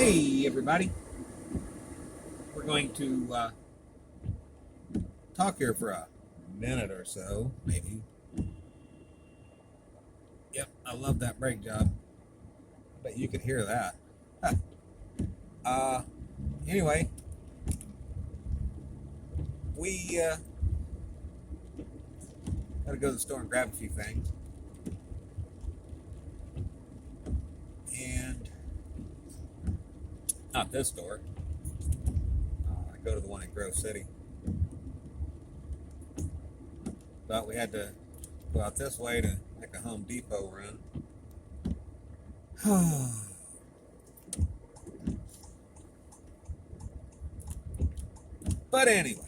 Hey, everybody. We're going to talk here for a minute or so, maybe. Yep, I love that brake job. I bet you could hear that. Huh. Uh, anyway, we got to go to the store and grab a few things. And not this store. I go to the one in Grove City. But we had to go out this way to make a Home Depot run. But anyway,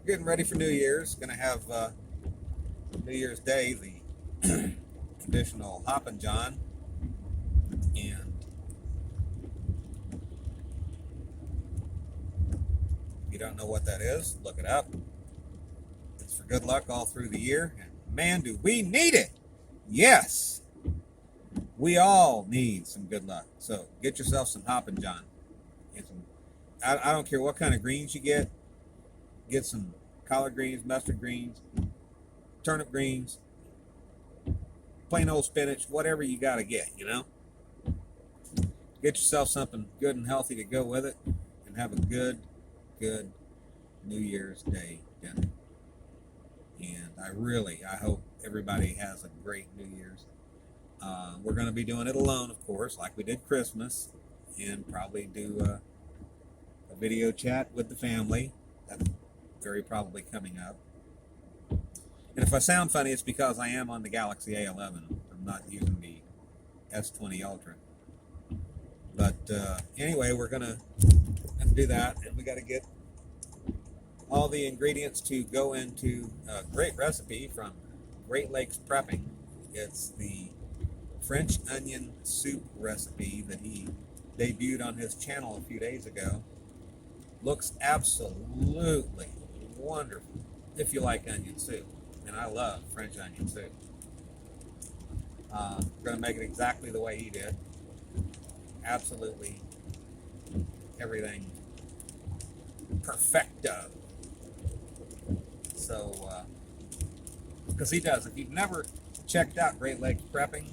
getting ready for New Year's. Going to have New Year's Day, the traditional Hoppin' John. And if you don't know what that is, look it up. It's for good luck all through the year. And man, do we need it! Yes! We all need some good luck. So get yourself some Hoppin' John. Get some, I don't care what kind of greens you get. Get some collard greens, mustard greens, turnip greens, plain old spinach, whatever you got to get, you know? Get yourself something good and healthy to go with it and have a good New Year's Day dinner. And I hope everybody has a great New Year's. We're going to be doing it alone, of course, like we did Christmas, and probably do a video chat with the family. That's very probably coming up. And if I sound funny, it's because I am on the Galaxy A11. I'm not using the S20 Ultra. But anyway, we're going to do that, and we got to get all the ingredients to go into a great recipe from Great Lakes Prepping. It's the French onion soup recipe that he debuted on his channel a few days ago. Looks absolutely wonderful if you like onion soup. And I love French onion soup. We're going to make it exactly the way he did. Absolutely everything perfecto. So, because he does. If you've never checked out Great Lakes Prepping,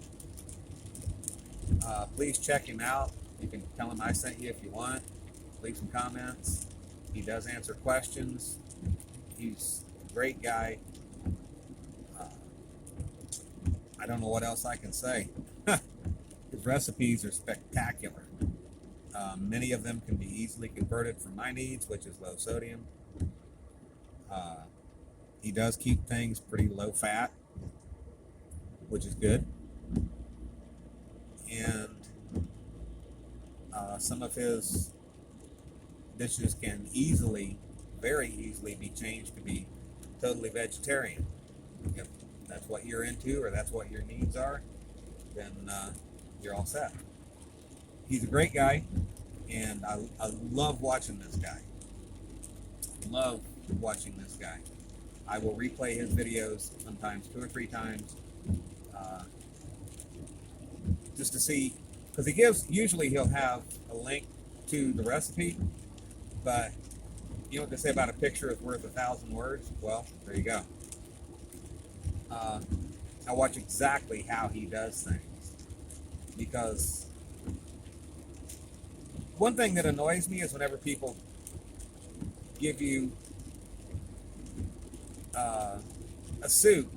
please check him out. You can tell him I sent you if you want. Leave some comments. He does answer questions. He's a great guy. I don't know what else I can say. His recipes are spectacular. Many of them can be easily converted for my needs, which is low sodium. He does keep things pretty low fat, which is good. And some of his dishes can very easily be changed to be totally vegetarian. If that's what you're into or that's what your needs are, then you're all set. He's a great guy, and I love watching this guy. Love watching this guy. I will replay his videos sometimes 2 or 3 times just to see, because usually he'll have a link to the recipe, but you know what they say about a picture is worth 1,000 words? Well, there you go. I watch exactly how he does things, because one thing that annoys me is whenever people give you a soup,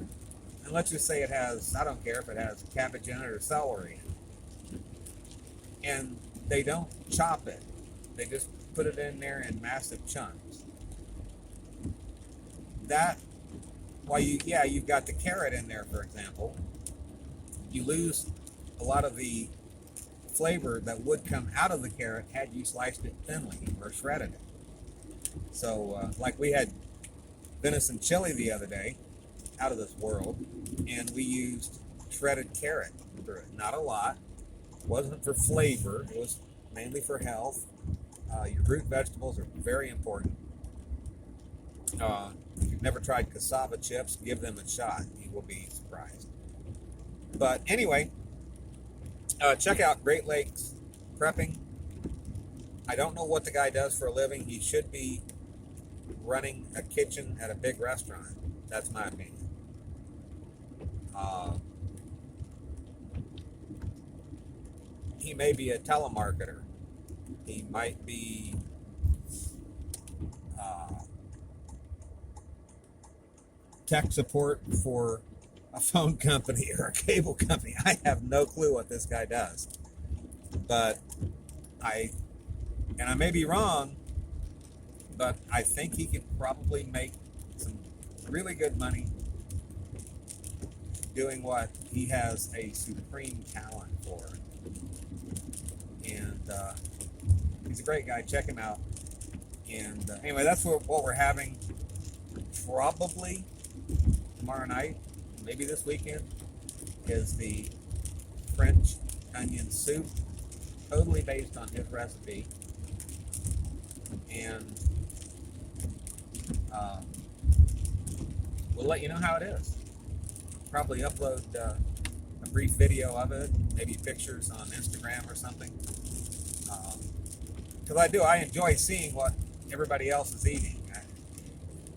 and let's just say it has, I don't care if it has cabbage in it or celery, and they don't chop it. They just put it in there in massive chunks. That, while you've got the carrot in there, for example, you lose a lot of the flavor that would come out of the carrot had you sliced it thinly or shredded it. So, like we had venison chili the other day, out of this world, and we used shredded carrot through it. Not a lot. It wasn't for flavor. It was mainly for health. Your root vegetables are very important. If you've never tried cassava chips, give them a shot. You will be surprised. But anyway, check out Great Lakes prepping. I don't know what the guy does for a living. He should be running a kitchen at a big restaurant. That's my opinion. He may be a telemarketer. He might be tech support for a phone company or a cable company. I have no clue what this guy does. But I may be wrong, but I think he can probably make some really good money doing what he has a supreme talent for. And he's a great guy. Check him out. And anyway, that's what we're having probably tomorrow night, maybe this weekend, is the French onion soup, totally based on his recipe. And we'll let you know how it is. Probably upload a brief video of it, maybe pictures on Instagram or something. Because I enjoy seeing what everybody else is eating.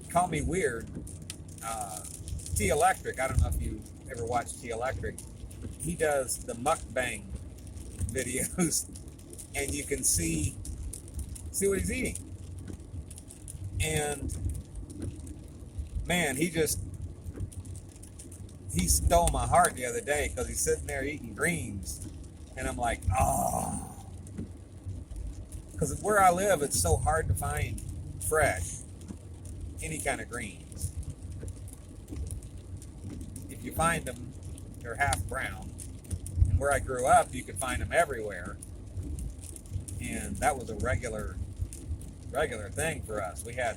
Call me weird. T Electric, I don't know if you ever watched T Electric. He does the mukbang videos, and you can see what he's eating. And man, he stole my heart the other day because he's sitting there eating greens, and I'm like, oh. Because where I live, it's so hard to find fresh any kind of greens. If you find them, they're half brown. And where I grew up, you could find them everywhere. And that was a regular thing for us. We had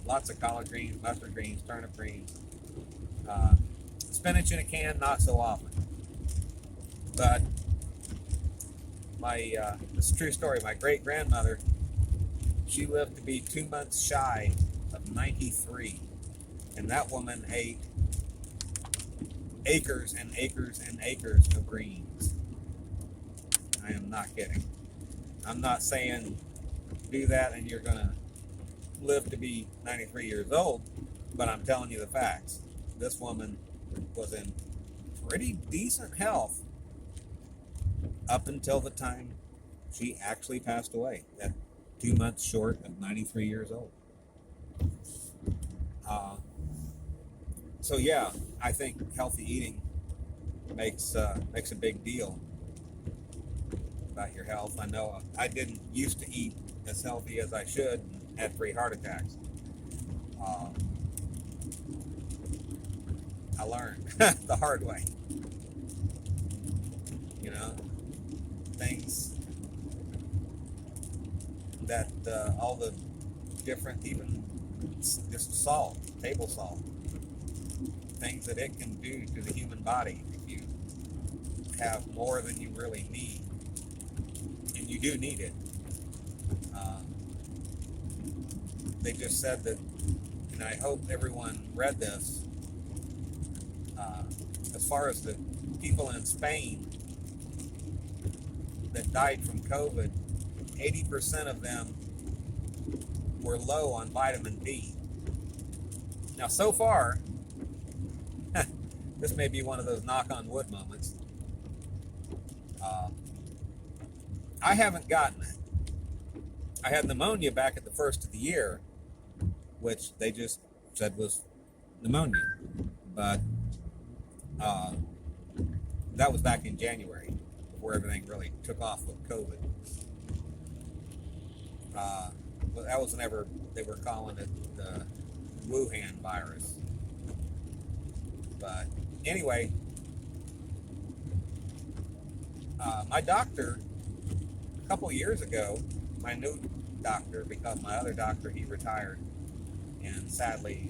lots of collard greens, mustard greens, turnip greens. Spinach in a can, not so often. But this is a true story. My great-grandmother, she lived to be 2 months shy of 93. And that woman ate acres and acres and acres of greens. I am not kidding. I'm not saying do that and you're going to live to be 93 years old, but I'm telling you the facts. This woman was in pretty decent health up until the time she actually passed away at 2 months short of 93 years old. So yeah, I think healthy eating makes a big deal about your health. I know I didn't used to eat as healthy as I should and had 3 heart attacks. I learned the hard way. You know, things that all the different, even just salt, table salt, things that it can do to the human body if you have more than you really need, and you do need it. They just said that, and I hope everyone read this, as far as the people in Spain that died from COVID, 80% of them were low on vitamin D. Now, so far, this may be one of those knock on wood moments. I haven't gotten it. I had pneumonia back at the first of the year, which they just said was pneumonia. But that was back in January, before everything really took off with COVID. But that was whenever they were calling it the Wuhan virus. But anyway, my doctor, a couple years ago, my new doctor, because my other doctor, he retired, and sadly,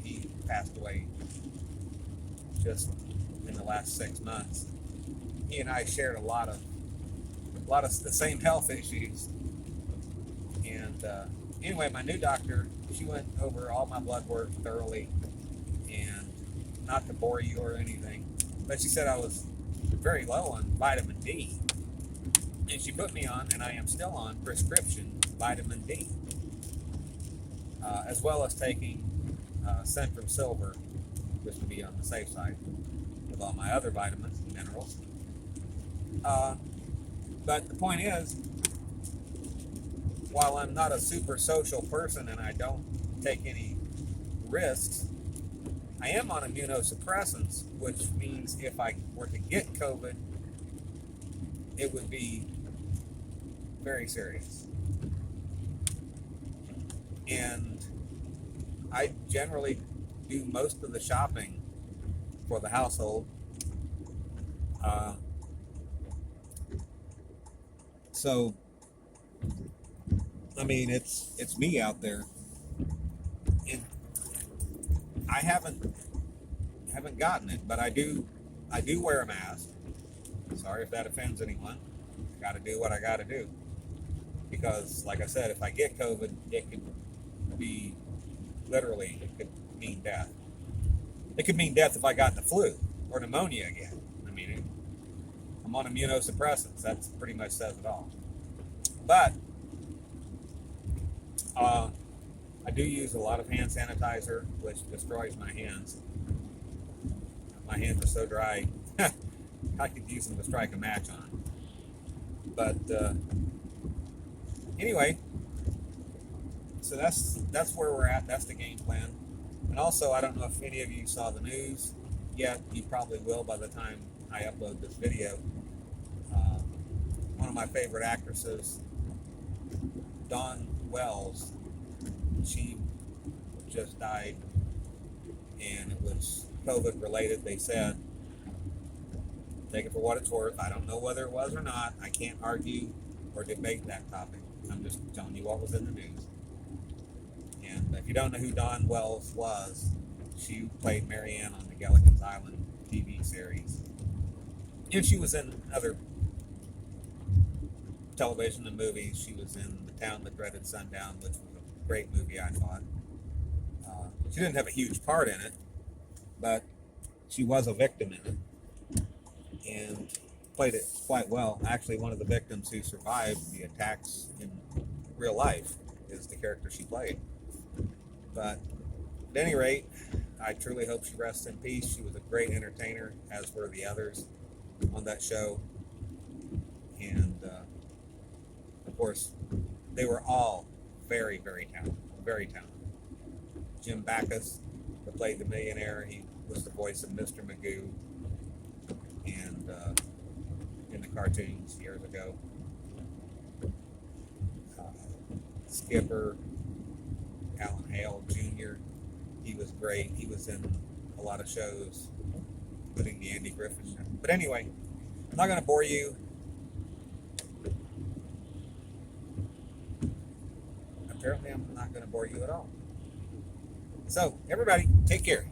he passed away just in the last 6 months. He and I shared a lot of the same health issues. And anyway, my new doctor, she went over all my blood work thoroughly, and not to bore you or anything, but she said I was very low on vitamin D. And she put me on, and I am still on prescription vitamin D, as well as taking Centrum Silver, just to be on the safe side, with all my other vitamins and minerals. But the point is, while I'm not a super social person and I don't take any risks, I am on immunosuppressants, which means if I were to get COVID, it would be very serious. And I generally do most of the shopping for the household. So, I mean, it's me out there, and I haven't gotten it, but I do wear a mask. Sorry if that offends anyone. I got to do what I got to do, because, like I said, if I get COVID, it could be literally, it could mean death. It could mean death if I got the flu or pneumonia again. I mean, I'm on immunosuppressants. That pretty much says it all. But I do use a lot of hand sanitizer, which destroys my hands. My hands are so dry, I could use them to strike a match on. But anyway, so that's where we're at. That's the game plan. And also, I don't know if any of you saw the news yet. You probably will by the time I upload this video. One of my favorite actresses, Dawn Wells, she just died, and it was COVID related, they said. Take it for what it's worth. I don't know whether it was or not. I can't argue or debate that topic. I'm just telling you what was in the news. And if you don't know who Dawn Wells was, she played Marianne on the Gilligan's Island TV series. And she was in other television and movies. She was in The Town That Dreaded Sundown, which was a great movie, I thought. She didn't have a huge part in it, but she was a victim in it and played it quite well. Actually, one of the victims who survived the attacks in real life is the character she played. But at any rate, I truly hope she rests in peace. She was a great entertainer, as were the others on that show. And of course, they were all very, very talented. Very talented. Jim Backus, who played the millionaire, he was the voice of Mr. Magoo, and in the cartoons years ago. Skipper, Alan Hale Jr., he was great. He was in a lot of shows, including the Andy Griffith Show. But anyway, I'm not going to bore you. Apparently, I'm not going to bore you at all. So, everybody, take care.